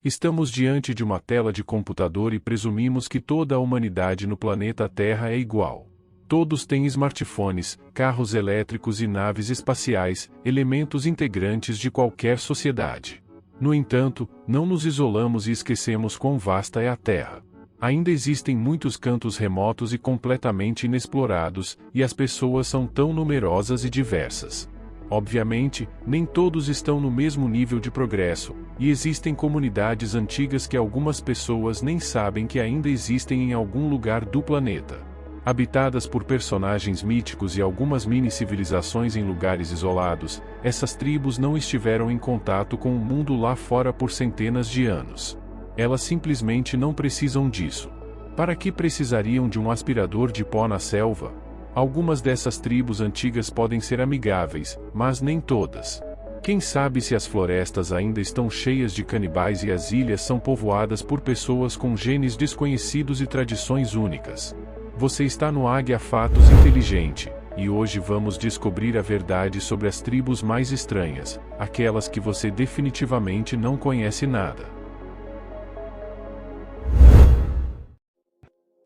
Estamos diante de uma tela de computador e presumimos que toda a humanidade no planeta Terra é igual. Todos têm smartphones, carros elétricos e naves espaciais, elementos integrantes de qualquer sociedade. No entanto, não nos isolamos e esquecemos quão vasta é a Terra. Ainda existem muitos cantos remotos e completamente inexplorados, e as pessoas são tão numerosas e diversas. Obviamente, nem todos estão no mesmo nível de progresso, e existem comunidades antigas que algumas pessoas nem sabem que ainda existem em algum lugar do planeta. Habitadas por personagens míticos e algumas mini-civilizações em lugares isolados, essas tribos não estiveram em contato com o mundo lá fora por centenas de anos. Elas simplesmente não precisam disso. Para que precisariam de um aspirador de pó na selva? Algumas dessas tribos antigas podem ser amigáveis, mas nem todas. Quem sabe se as florestas ainda estão cheias de canibais e as ilhas são povoadas por pessoas com genes desconhecidos e tradições únicas. Você está no Águia Fatos Inteligente, e hoje vamos descobrir a verdade sobre as tribos mais estranhas, aquelas que você definitivamente não conhece nada.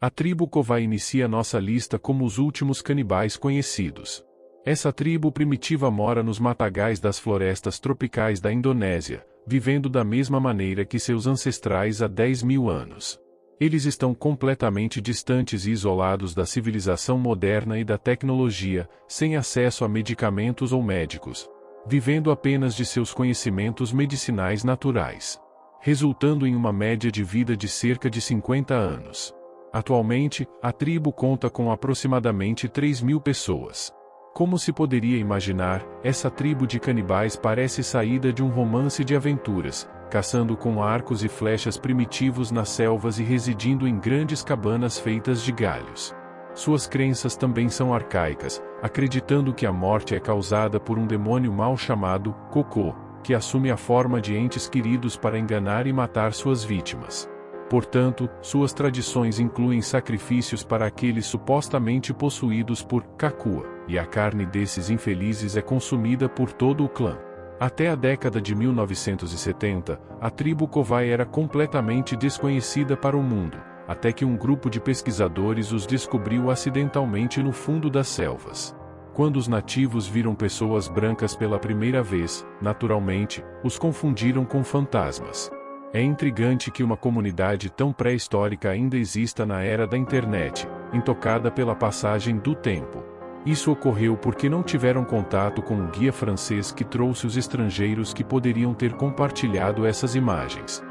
A tribo Kovai inicia nossa lista como os últimos canibais conhecidos. Essa tribo primitiva mora nos matagais das florestas tropicais da Indonésia, vivendo da mesma maneira que seus ancestrais há 10.000 anos. Eles estão completamente distantes e isolados da civilização moderna e da tecnologia, sem acesso a medicamentos ou médicos, vivendo apenas de seus conhecimentos medicinais naturais, resultando em uma média de vida de cerca de 50 anos. Atualmente, a tribo conta com aproximadamente 3.000 pessoas. Como se poderia imaginar, essa tribo de canibais parece saída de um romance de aventuras, caçando com arcos e flechas primitivos nas selvas e residindo em grandes cabanas feitas de galhos. Suas crenças também são arcaicas, acreditando que a morte é causada por um demônio mau chamado Cocô, que assume a forma de entes queridos para enganar e matar suas vítimas. Portanto, suas tradições incluem sacrifícios para aqueles supostamente possuídos por Kakua, e a carne desses infelizes é consumida por todo o clã. Até a década de 1970, a tribo Kovai era completamente desconhecida para o mundo, até que um grupo de pesquisadores os descobriu acidentalmente no fundo das selvas. Quando os nativos viram pessoas brancas pela primeira vez, naturalmente, os confundiram com fantasmas. É intrigante que uma comunidade tão pré-histórica ainda exista na era da internet, intocada pela passagem do tempo. Isso ocorreu porque não tiveram contato com o guia francês que trouxe os estrangeiros que poderiam ter compartilhado essas imagens.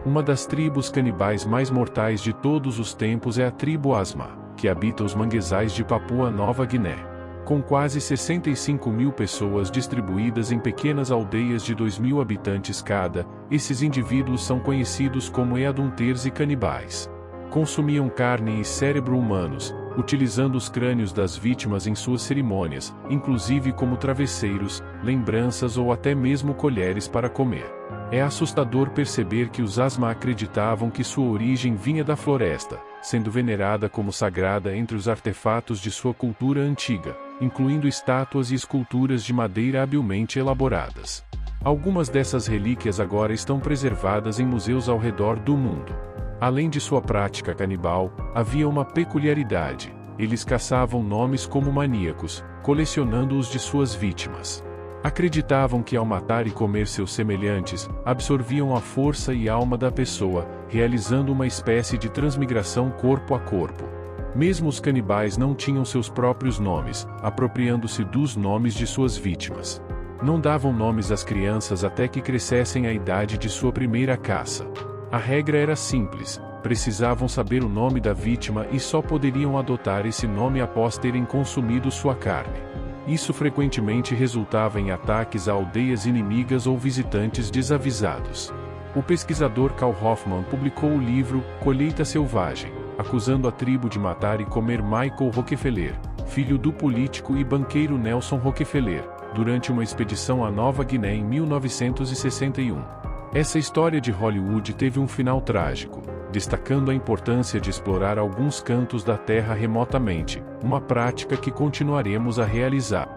Uma das tribos canibais mais mortais de todos os tempos é a tribo Asma, que habita os manguezais de Papua Nova Guiné. Com quase 65.000 pessoas distribuídas em pequenas aldeias de 2.000 habitantes cada, esses indivíduos são conhecidos como eadunters e canibais. Consumiam carne e cérebro humanos, utilizando os crânios das vítimas em suas cerimônias, inclusive como travesseiros, lembranças ou até mesmo colheres para comer. É assustador perceber que os Asma acreditavam que sua origem vinha da floresta, sendo venerada como sagrada entre os artefatos de sua cultura antiga, incluindo estátuas e esculturas de madeira habilmente elaboradas. Algumas dessas relíquias agora estão preservadas em museus ao redor do mundo. Além de sua prática canibal, havia uma peculiaridade: eles caçavam nomes como maníacos, colecionando-os de suas vítimas. Acreditavam que ao matar e comer seus semelhantes, absorviam a força e alma da pessoa, realizando uma espécie de transmigração corpo a corpo. Mesmo os canibais não tinham seus próprios nomes, apropriando-se dos nomes de suas vítimas. Não davam nomes às crianças até que crescessem à idade de sua primeira caça. A regra era simples: precisavam saber o nome da vítima e só poderiam adotar esse nome após terem consumido sua carne. Isso frequentemente resultava em ataques a aldeias inimigas ou visitantes desavisados. O pesquisador Carl Hoffman publicou o livro Colheita Selvagem, acusando a tribo de matar e comer Michael Rockefeller, filho do político e banqueiro Nelson Rockefeller, durante uma expedição à Nova Guiné em 1961. Essa história de Hollywood teve um final trágico, destacando a importância de explorar alguns cantos da Terra remotamente, uma prática que continuaremos a realizar.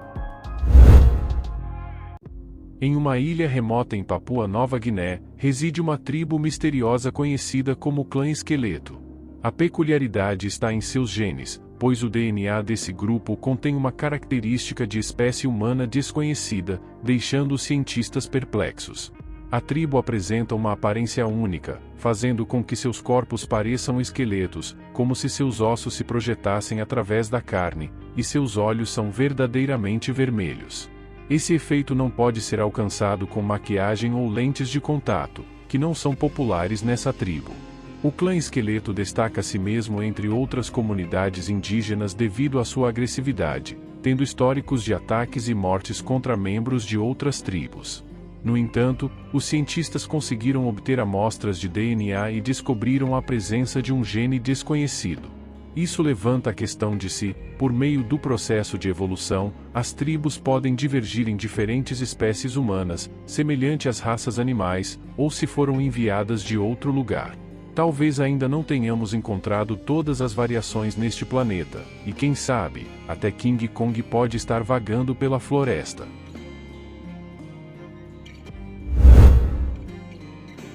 Em uma ilha remota em Papua Nova Guiné, reside uma tribo misteriosa conhecida como Clã Esqueleto. A peculiaridade está em seus genes, pois o DNA desse grupo contém uma característica de espécie humana desconhecida, deixando os cientistas perplexos. A tribo apresenta uma aparência única, fazendo com que seus corpos pareçam esqueletos, como se seus ossos se projetassem através da carne, e seus olhos são verdadeiramente vermelhos. Esse efeito não pode ser alcançado com maquiagem ou lentes de contato, que não são populares nessa tribo. O clã Esqueleto destaca-se mesmo entre outras comunidades indígenas devido à sua agressividade, tendo históricos de ataques e mortes contra membros de outras tribos. No entanto, os cientistas conseguiram obter amostras de DNA e descobriram a presença de um gene desconhecido. Isso levanta a questão de se, por meio do processo de evolução, as tribos podem divergir em diferentes espécies humanas, semelhante às raças animais, ou se foram enviadas de outro lugar. Talvez ainda não tenhamos encontrado todas as variações neste planeta, e quem sabe, até King Kong pode estar vagando pela floresta.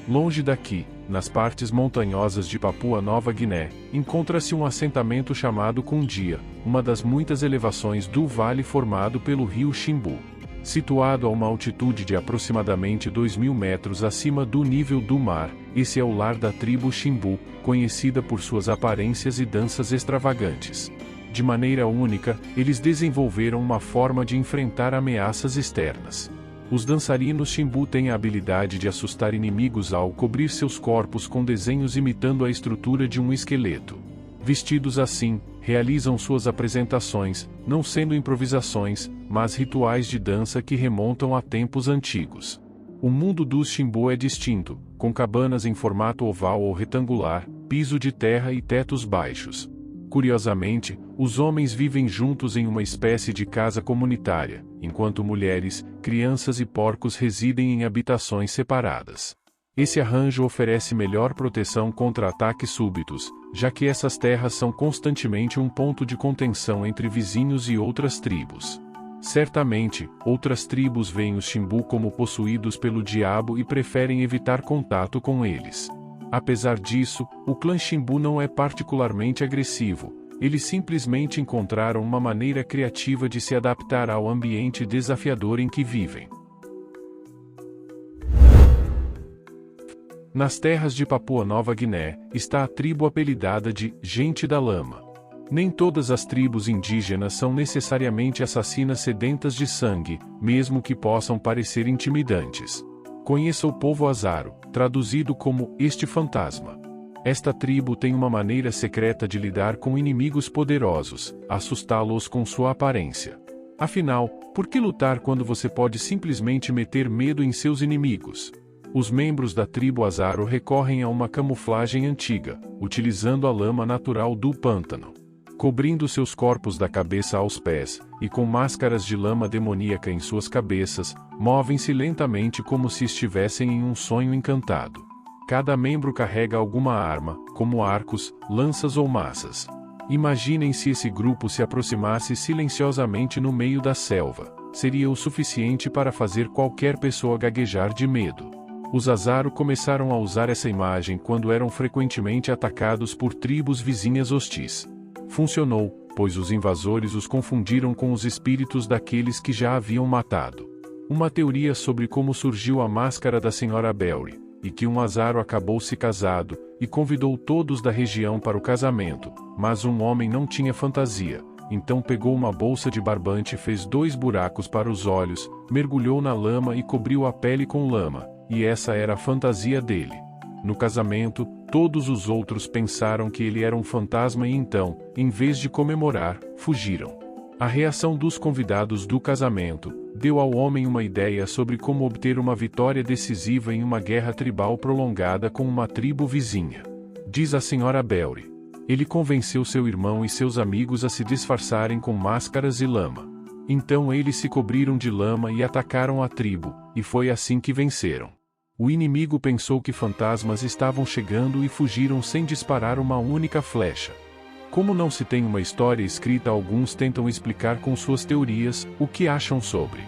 Longe daqui, nas partes montanhosas de Papua Nova Guiné, encontra-se um assentamento chamado Kundia, uma das muitas elevações do vale formado pelo rio Xinbu. Situado a uma altitude de aproximadamente 2.000 metros acima do nível do mar, esse é o lar da tribo Xinbu, conhecida por suas aparências e danças extravagantes. De maneira única, eles desenvolveram uma forma de enfrentar ameaças externas. Os dançarinos Xinbu têm a habilidade de assustar inimigos ao cobrir seus corpos com desenhos imitando a estrutura de um esqueleto. Vestidos assim, realizam suas apresentações, não sendo improvisações, mas rituais de dança que remontam a tempos antigos. O mundo dos Xinbu é distinto, com cabanas em formato oval ou retangular, piso de terra e tetos baixos. Curiosamente, os homens vivem juntos em uma espécie de casa comunitária, enquanto mulheres, crianças e porcos residem em habitações separadas. Esse arranjo oferece melhor proteção contra ataques súbitos, já que essas terras são constantemente um ponto de contenção entre vizinhos e outras tribos. Certamente, outras tribos veem os Xinbu como possuídos pelo diabo e preferem evitar contato com eles. Apesar disso, o clã Xinbu não é particularmente agressivo, eles simplesmente encontraram uma maneira criativa de se adaptar ao ambiente desafiador em que vivem. Nas terras de Papua Nova Guiné, está a tribo apelidada de Gente da Lama. Nem todas as tribos indígenas são necessariamente assassinas sedentas de sangue, mesmo que possam parecer intimidantes. Conheça o povo Azaro, traduzido como Este Fantasma. Esta tribo tem uma maneira secreta de lidar com inimigos poderosos, assustá-los com sua aparência. Afinal, por que lutar quando você pode simplesmente meter medo em seus inimigos? Os membros da tribo Azaro recorrem a uma camuflagem antiga, utilizando a lama natural do pântano. Cobrindo seus corpos da cabeça aos pés, e com máscaras de lama demoníaca em suas cabeças, movem-se lentamente como se estivessem em um sonho encantado. Cada membro carrega alguma arma, como arcos, lanças ou maças. Imaginem se esse grupo se aproximasse silenciosamente no meio da selva. Seria o suficiente para fazer qualquer pessoa gaguejar de medo. Os Azaro começaram a usar essa imagem quando eram frequentemente atacados por tribos vizinhas hostis. Funcionou, pois os invasores os confundiram com os espíritos daqueles que já haviam matado. Uma teoria sobre como surgiu a máscara da Sra. Belry, e que um Azaro acabou se casado, e convidou todos da região para o casamento, mas um homem não tinha fantasia, então pegou uma bolsa de barbante e fez 2 buracos para os olhos, mergulhou na lama e cobriu a pele com lama, e essa era a fantasia dele. No casamento, todos os outros pensaram que ele era um fantasma e então, em vez de comemorar, fugiram. A reação dos convidados do casamento deu ao homem uma ideia sobre como obter uma vitória decisiva em uma guerra tribal prolongada com uma tribo vizinha. Diz a Sra. Belry. Ele convenceu seu irmão e seus amigos a se disfarçarem com máscaras e lama. Então eles se cobriram de lama e atacaram a tribo, e foi assim que venceram. O inimigo pensou que fantasmas estavam chegando e fugiram sem disparar uma única flecha. Como não se tem uma história escrita, alguns tentam explicar com suas teorias o que acham sobre.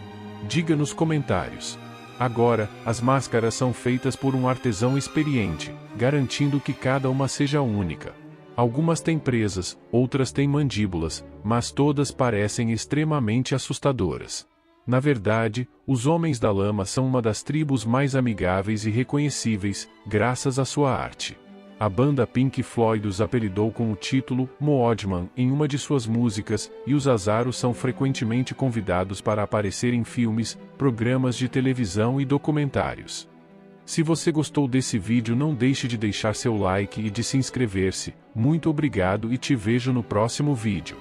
Diga nos comentários. Agora, as máscaras são feitas por um artesão experiente, garantindo que cada uma seja única. Algumas têm presas, outras têm mandíbulas, mas todas parecem extremamente assustadoras. Na verdade, os Homens da Lama são uma das tribos mais amigáveis e reconhecíveis, graças à sua arte. A banda Pink Floyd os apelidou com o título Moodman em uma de suas músicas, e os Azaros são frequentemente convidados para aparecer em filmes, programas de televisão e documentários. Se você gostou desse vídeo, não deixe de deixar seu like e de se inscrever-se. Muito obrigado e te vejo no próximo vídeo.